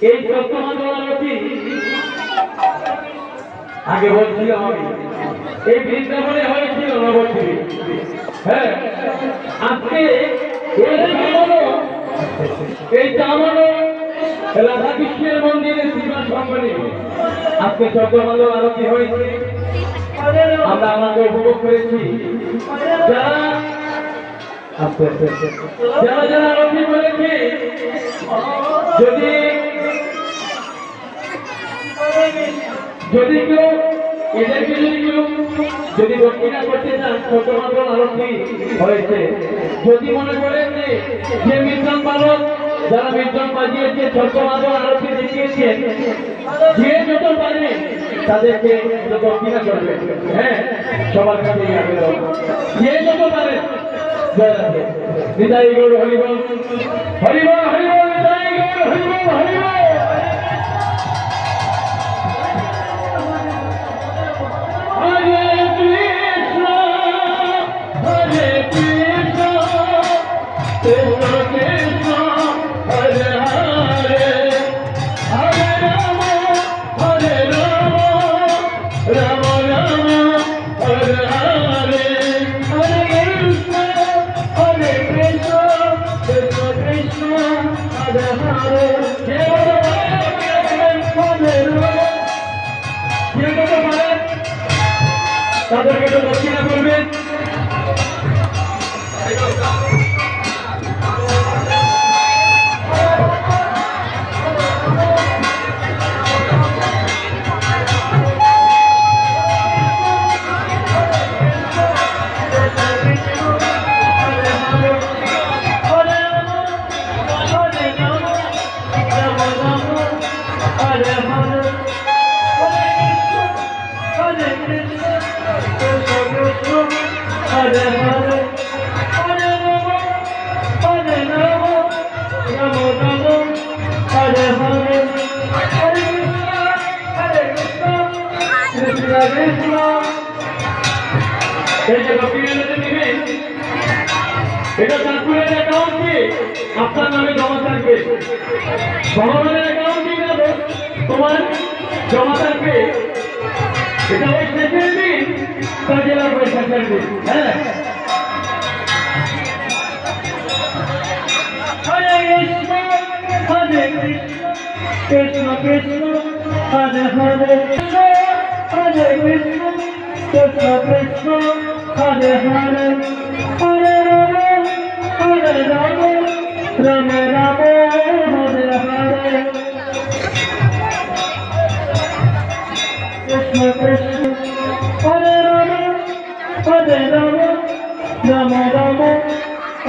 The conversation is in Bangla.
এই চট্টগ্রামী আগে বলছিলাম আমি এই বৃন্দাবনে হয়েছিল নবদ্বীপে। হ্যাঁ, আজকে এই চামানো রাধা কৃষ্ণের মন্দিরে শিবা সম্মানে আজকে চট্টগ্রাম আরতি হয়েছে। আমরা আমাদের উপভোগ করেছি। যারা যারা যারা আরতি করেছে, যদি কেউ এদেরকে যদি দক্ষিণা করতে চান, ছোটমাত্র আরতি হয়েছে। যদি মনে করেন যে মির্জন বালক যারা মির্জন বাজিয়েছে, ছোটমাত্র আরতি দেখিয়েছে, যে যত পারে তাদেরকে দক্ষিণা করবে। হ্যাঁ, সবার কাছে আবেদন, যে যত পারে। নিতাই গৌর হরিবল, হরিবল হরিবল, নিতাই গৌর হরিবল হরিবল। তাদেরকে তো দক্ষিণা করবেন। এটা চাঁদপুরের অ্যাকাউন্টে আপনার নামে জমা থাকবে, ভগবানের অ্যাকাউন্টে যাবে, তোমার জমা থাকবে। এটা ওই শেষের দিন কাজে লাগবে, শেষের দিন। হ্যাঁ, হরে কৃষ্ণ হরে কৃষ্ণ কৃষ্ণ হরে হরে, হরে কৃষ্ণ কৃষ্ণ কৃষ্ণ হরে হরে, হরে রাম হরে রাম রাম রাম হরে হরে, কৃষ্ণ কৃষ্ণ হরে রাম হরে রাম